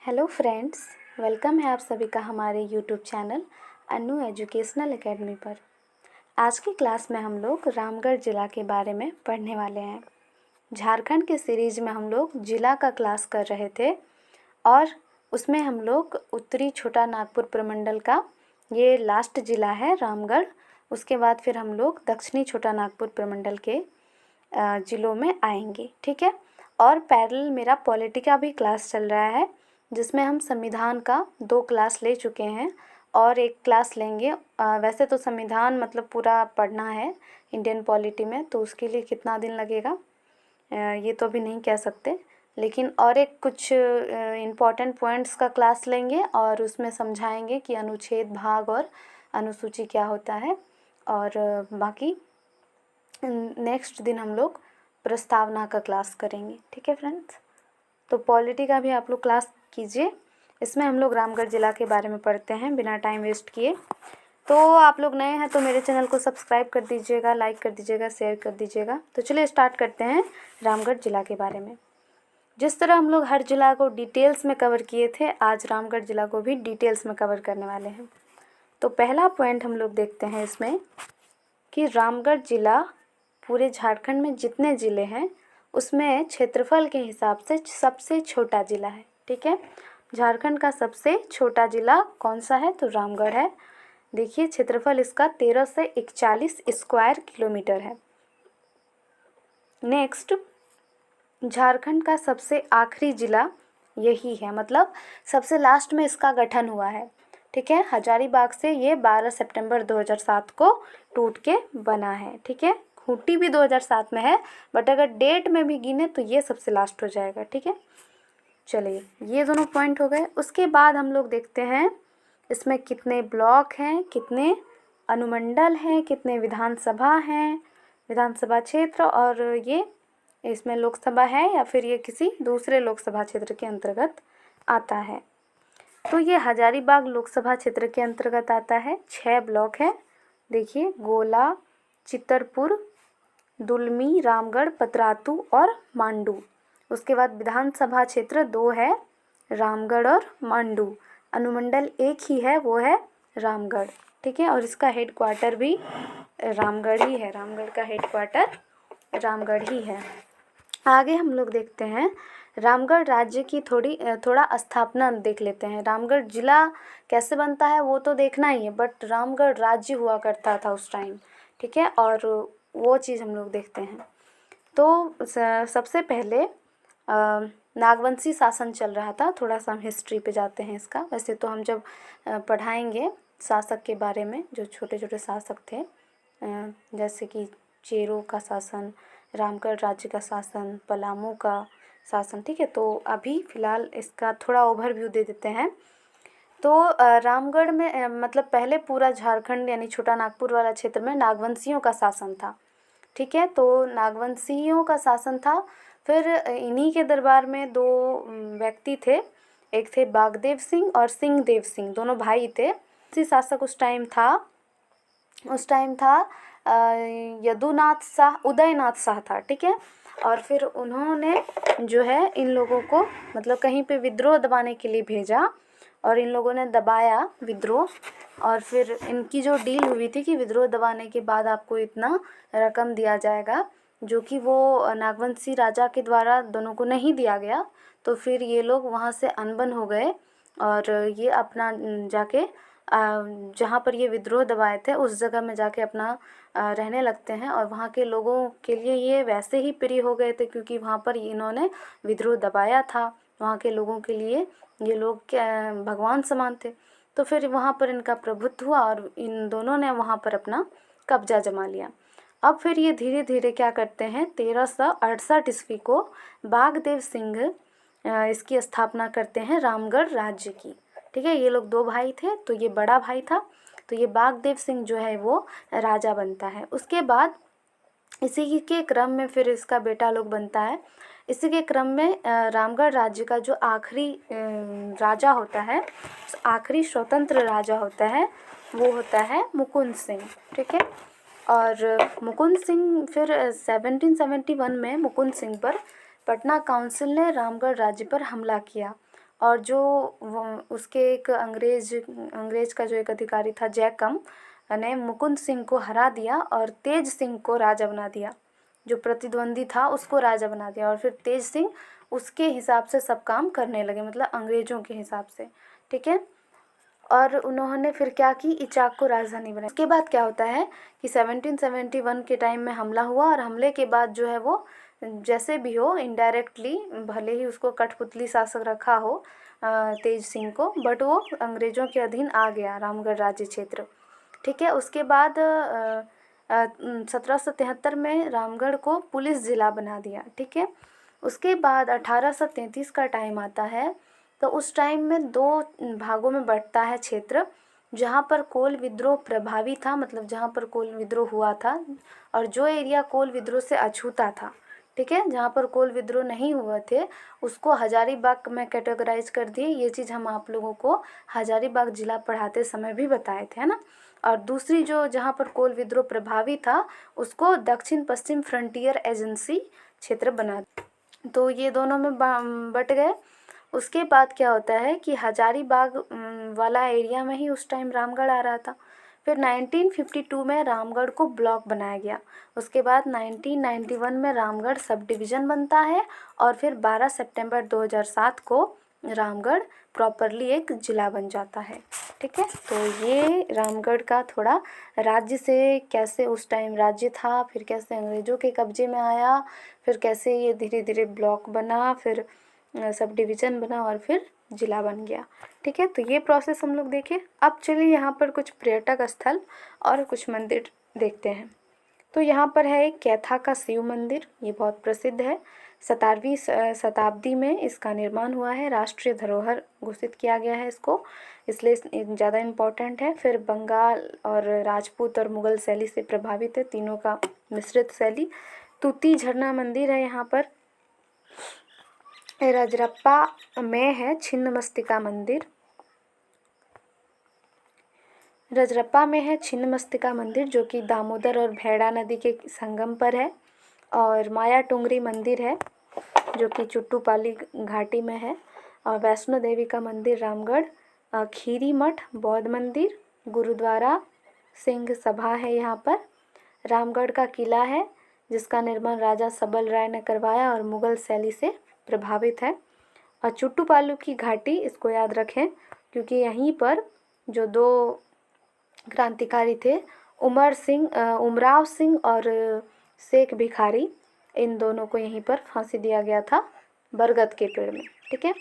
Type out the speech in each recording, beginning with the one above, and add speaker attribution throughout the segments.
Speaker 1: Hello friends, welcome है आप सभी का हमारे YouTube channel Annu educational academy पर। आज की क्लास में हम लोग रामगढ़ ज़िला के बारे में पढ़ने वाले हैं। झारखंड के सीरीज में हम लोग ज़िला का क्लास कर रहे थे और उसमें हम लोग उत्तरी छोटा नागपुर प्रमंडल का ये लास्ट ज़िला है रामगढ़। उसके बाद फिर हम लोग दक्षिणी छोटा नागपुर प्रमंडल के ज़िलों में आएंगे, ठीक है। और पैरेलल मेरा पॉलिटी का भी क्लास चल रहा है जिसमें हम संविधान का 2 क्लास ले चुके हैं और एक क्लास लेंगे। वैसे तो संविधान मतलब पूरा पढ़ना है इंडियन पॉलिटी में, तो उसके लिए कितना दिन लगेगा ये तो अभी नहीं कह सकते, लेकिन और एक कुछ इम्पॉर्टेंट पॉइंट्स का क्लास लेंगे और उसमें समझाएंगे कि अनुच्छेद, भाग और अनुसूची क्या होता है। और बाकी नेक्स्ट दिन हम लोग प्रस्तावना का क्लास करेंगे, ठीक है फ्रेंड्स। तो पॉलिटी का भी आप लोग क्लास कीजिए। इसमें हम लोग रामगढ़ ज़िला के बारे में पढ़ते हैं बिना टाइम वेस्ट किए। तो आप लोग नए हैं तो मेरे चैनल को सब्सक्राइब कर दीजिएगा, लाइक कर दीजिएगा, शेयर कर दीजिएगा। तो चलिए स्टार्ट करते हैं रामगढ़ ज़िला के बारे में। जिस तरह हम लोग हर ज़िला को डिटेल्स में कवर किए थे, आज रामगढ़ ज़िला को भी डिटेल्स में कवर करने वाले हैं। तो पहला पॉइंट हम लोग देखते हैं इसमें कि रामगढ़ ज़िला पूरे झारखंड में जितने ज़िले हैं उसमें क्षेत्रफल के हिसाब से सबसे छोटा ज़िला है, ठीक है। झारखंड का सबसे छोटा ज़िला कौन सा है? तो रामगढ़ है। देखिए क्षेत्रफल इसका 1341 स्क्वायर किलोमीटर है। नेक्स्ट, झारखंड का सबसे आखिरी ज़िला यही है, मतलब सबसे लास्ट में इसका गठन हुआ है, ठीक है। हजारीबाग से ये 12 सितंबर 2007 को टूट के बना है, ठीक है। खूंटी भी 2007 में है, बट अगर डेट में भी गिने तो ये सबसे लास्ट हो जाएगा, ठीक है। चलिए ये दोनों पॉइंट हो गए। उसके बाद हम लोग देखते हैं इसमें कितने ब्लॉक हैं, कितने अनुमंडल हैं, कितने विधानसभा हैं, विधानसभा क्षेत्र, और ये इसमें लोकसभा है या फिर ये किसी दूसरे लोकसभा क्षेत्र के अंतर्गत आता है। तो ये हजारीबाग लोकसभा क्षेत्र के अंतर्गत आता है। 6 ब्लॉक है, देखिए गोला, चितरपुर, दुलमी, रामगढ़, पतरातू और मांडू। उसके बाद विधानसभा क्षेत्र 2 है, रामगढ़ और मांडू। अनुमंडल एक ही है, वो है रामगढ़, ठीक है। और इसका हेड क्वार्टर भी रामगढ़ ही है, रामगढ़ का हेड क्वार्टर रामगढ़ ही है। आगे हम लोग देखते हैं रामगढ़ राज्य की थोड़ा स्थापना देख लेते हैं। रामगढ़ जिला कैसे बनता है वो तो देखना ही है, बट रामगढ़ राज्य हुआ करता था उस टाइम, ठीक है, और वो चीज़ हम लोग देखते हैं। तो सबसे पहले नागवंशी शासन चल रहा था। थोड़ा सा हम हिस्ट्री पे जाते हैं इसका। वैसे तो हम जब पढ़ाएंगे शासक के बारे में, जो छोटे छोटे शासक थे, जैसे कि चेरो का शासन, रामगढ़ राज्य का शासन, पलामू का शासन, ठीक है। तो अभी फ़िलहाल इसका थोड़ा ओवरव्यू दे देते हैं। तो रामगढ़ में मतलब पहले पूरा झारखंड यानी छोटा नागपुर वाला क्षेत्र में नागवंशियों का शासन था, ठीक है। तो नागवंशियों का शासन था। फिर इन्हीं के दरबार में 2 व्यक्ति थे, एक थे बागदेव सिंह और सिंहदेव सिंह, दोनों भाई थे। इसी शासक उस टाइम था यदुनाथ शाह, उदयनाथ शाह था, ठीक है। और फिर उन्होंने जो है इन लोगों को मतलब कहीं पे विद्रोह दबाने के लिए भेजा और इन लोगों ने दबाया विद्रोह। और फिर इनकी जो डील हुई थी कि विद्रोह दबाने के बाद आपको इतना रकम दिया जाएगा, जो कि वो नागवंशी राजा के द्वारा दोनों को नहीं दिया गया। तो फिर ये लोग वहाँ से अनबन हो गए और ये अपना जाके जहाँ पर ये विद्रोह दबाए थे उस जगह में जाके अपना रहने लगते हैं। और वहाँ के लोगों के लिए ये वैसे ही प्रिय हो गए थे क्योंकि वहाँ पर इन्होंने विद्रोह दबाया था। वहाँ के लोगों के लिए ये लोग क्या भगवान समान थे। तो फिर वहाँ पर इनका प्रभुत्व हुआ और इन दोनों ने वहाँ पर अपना कब्जा जमा लिया। अब फिर ये धीरे धीरे क्या करते हैं, 1368 ईस्वी को बागदेव सिंह इसकी स्थापना करते हैं रामगढ़ राज्य की, ठीक है। ये लोग 2 भाई थे, तो ये बड़ा भाई था, तो ये बागदेव सिंह जो है वो राजा बनता है। उसके बाद इसी के क्रम में फिर इसका बेटा लोग बनता है। इसी के क्रम में रामगढ़ राज्य का जो आखिरी राजा होता है, आखिरी स्वतंत्र राजा होता है, वो होता है मुकुंद सिंह, ठीक है। और मुकुंद सिंह फिर 1771 में मुकुंद सिंह पर पटना काउंसिल ने रामगढ़ राज्य पर हमला किया और जो उसके एक अंग्रेज का जो एक अधिकारी था जैकब ने मुकुंद सिंह को हरा दिया और तेज सिंह को राजा बना दिया। जो प्रतिद्वंदी था उसको राजा बना दिया और फिर तेज सिंह उसके हिसाब से सब काम करने लगे, मतलब अंग्रेज़ों के हिसाब से, ठीक है। और उन्होंने फिर क्या की, इचाक को राजधानी बनाई। उसके बाद क्या होता है कि 1771 के टाइम में हमला हुआ और हमले के बाद जो है वो जैसे भी हो इनडायरेक्टली, भले ही उसको कठपुतली शासक रखा हो तेज सिंह को, बट वो अंग्रेज़ों के अधीन आ गया रामगढ़ राज्य क्षेत्र, ठीक है। उसके बाद 1773 में रामगढ़ को पुलिस ज़िला बना दिया, ठीक है। उसके बाद 1833 का टाइम आता है, तो उस टाइम में दो भागों में बँटता है क्षेत्र। जहाँ पर कोल विद्रोह प्रभावी था, मतलब जहाँ पर कोल विद्रोह हुआ था, और जो एरिया कोल विद्रोह से अछूता था, ठीक है, जहाँ पर कोल विद्रोह नहीं हुए थे उसको हजारीबाग में कैटेगराइज कर दिए। ये चीज़ हम आप लोगों को हजारीबाग ज़िला पढ़ाते समय भी बताए थे, है ना। और दूसरी जो जहाँ पर कोल विद्रोह प्रभावी था उसको दक्षिण पश्चिम फ्रंटियर एजेंसी क्षेत्र बना। तो ये दोनों में बट गए। उसके बाद क्या होता है कि हजारीबाग वाला एरिया में ही उस टाइम रामगढ़ आ रहा था। फिर 1952 में रामगढ़ को ब्लॉक बनाया गया। उसके बाद 1991 में रामगढ़ सब डिवीज़न बनता है और फिर 12 सितंबर 2007 को रामगढ़ प्रॉपरली एक ज़िला बन जाता है, ठीक है। तो ये रामगढ़ का थोड़ा राज्य से कैसे उस टाइम राज्य था, फिर कैसे अंग्रेज़ों के कब्जे में आया, फिर कैसे ये धीरे धीरे ब्लॉक बना, फिर सब डिवीज़न बना और फिर ज़िला बन गया, ठीक है। तो ये प्रोसेस हम लोग देखे। अब चलिए यहाँ पर कुछ पर्यटक स्थल और कुछ मंदिर देखते हैं। तो यहाँ पर है एक कैथा का शिव मंदिर, ये बहुत प्रसिद्ध है। 17वीं शताब्दी में इसका निर्माण हुआ है, राष्ट्रीय धरोहर घोषित किया गया है इसको, इसलिए ज़्यादा इम्पोर्टेंट है। फिर बंगाल और राजपूत और मुग़ल शैली से प्रभावित है, तीनों का मिश्रित शैली। तूती झरना मंदिर है यहाँ पर। रजरप्पा में है छिन्नमस्तिका मंदिर। रजरप्पा में है छिन्नमस्तिका मंदिर जो कि दामोदर और भैड़ा नदी के संगम पर है। और माया टुंगरी मंदिर है जो कि चुट्टूपाली घाटी में है। और वैष्णो देवी का मंदिर रामगढ़, खीरी मठ बौद्ध मंदिर, गुरुद्वारा सिंह सभा है यहाँ पर। रामगढ़ का किला है जिसका निर्माण राजा सबल राय ने करवाया और मुग़ल शैली से प्रभावित है। और चुट्टूपालू की घाटी, इसको याद रखें क्योंकि यहीं पर जो दो क्रांतिकारी थे, उमराव सिंह और शेख भिखारी, इन दोनों को यहीं पर फांसी दिया गया था बरगद के पेड़ में, ठीक है।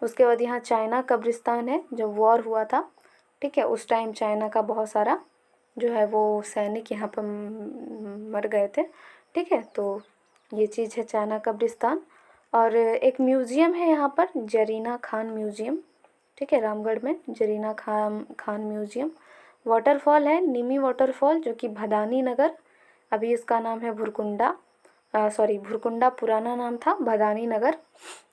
Speaker 1: उसके बाद यहाँ चाइना कब्रिस्तान है, जब वॉर हुआ था, ठीक है, उस टाइम चाइना का बहुत सारा जो है वो सैनिक यहाँ पर मर गए थे, ठीक है। तो ये चीज़ है चाइना कब्रिस्तान। और एक म्यूज़ियम है यहाँ पर, जरीना खान म्यूज़ियम, ठीक है, रामगढ़ में जरीना खान म्यूज़ियम। वाटरफॉल है निमी वाटरफॉल जो कि भदानी नगर, अभी इसका नाम है भुरकुंडा, भुरकुंडा पुराना नाम था, भदानी नगर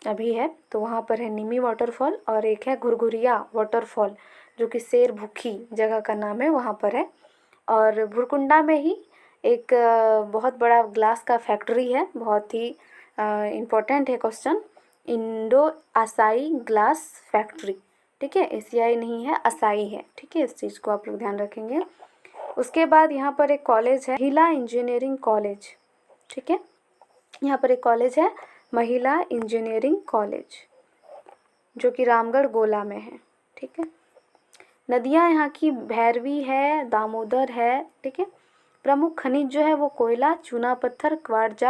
Speaker 1: अभी है। तो वहाँ पर है निमी वाटरफॉल। और एक है घुरघुरिया वाटरफॉल जो कि शेरभुखी जगह का नाम है, वहाँ पर है। और भुरकुंडा में ही एक बहुत बड़ा ग्लास का फैक्ट्री है, बहुत ही इम्पोर्टेंट है question, Indo Asahi glass factory, ठीक है, एशियाई नहीं है, असाई है, ठीक है, इस चीज़ को आप लोग ध्यान रखेंगे। उसके बाद यहाँ पर एक कॉलेज है महिला इंजीनियरिंग कॉलेज, ठीक है, यहाँ पर एक कॉलेज है महिला इंजीनियरिंग कॉलेज जो कि रामगढ़ गोला में है, ठीक है। नदियाँ यहाँ की भैरवी है, दामोदर है, ठीक है। प्रमुख खनिज जो है वो कोयला, चूना पत्थर, क्वार्ट्ज़,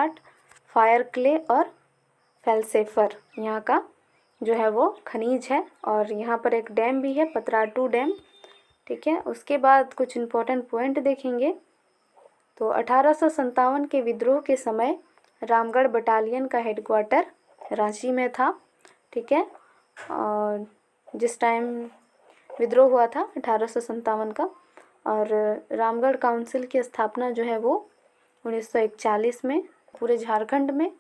Speaker 1: फायर क्ले और फेल्सेफर यहाँ का जो है वो खनिज है। और यहाँ पर एक डैम भी है, पतराटू डैम, ठीक है। उसके बाद कुछ इम्पोर्टेंट पॉइंट देखेंगे। तो 1857 के विद्रोह के समय रामगढ़ बटालियन का हेडक्वार्टर रांची में था, ठीक है। और जिस टाइम विद्रोह हुआ था 1857 का, और रामगढ़ काउंसिल की स्थापना जो है वो 1941 में। पूरे झारखंड में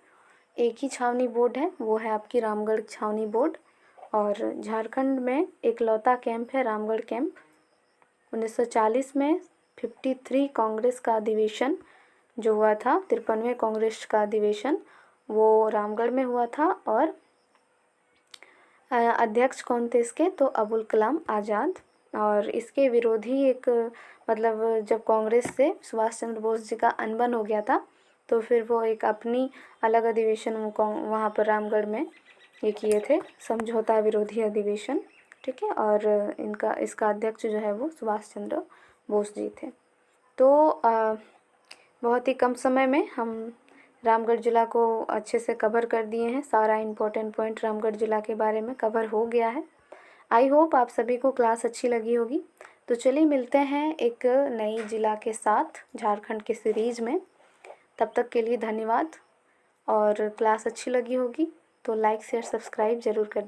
Speaker 1: एक ही छावनी बोर्ड है, वो है आपकी रामगढ़ छावनी बोर्ड। और झारखंड में एक लौता कैंप है रामगढ़ कैंप। 1940 में 53 कांग्रेस का अधिवेशन जो हुआ था, 53वें कांग्रेस का अधिवेशन वो रामगढ़ में हुआ था। और अध्यक्ष कौन थे इसके, तो अबुल कलाम आज़ाद। और इसके विरोधी एक मतलब जब कांग्रेस से सुभाष चंद्र बोस जी का अनबन हो गया था, तो फिर वो एक अपनी अलग अधिवेशन वहाँ पर रामगढ़ में ये किए थे, समझौता विरोधी अधिवेशन। ठीक है, और इसका अध्यक्ष जो है वो सुभाष चंद्र बोस जी थे। तो बहुत ही कम समय में हम रामगढ़ ज़िला को अच्छे से कवर कर दिए हैं। सारा इम्पोर्टेंट पॉइंट रामगढ़ ज़िला के बारे में कवर हो गया है। आई होप आप सभी को क्लास अच्छी लगी होगी। तो चलिए मिलते हैं एक नई ज़िला के साथ झारखंड के सीरीज़ में। तब तक के लिए धन्यवाद। और क्लास अच्छी लगी होगी तो लाइक शेयर सब्सक्राइब ज़रूर कर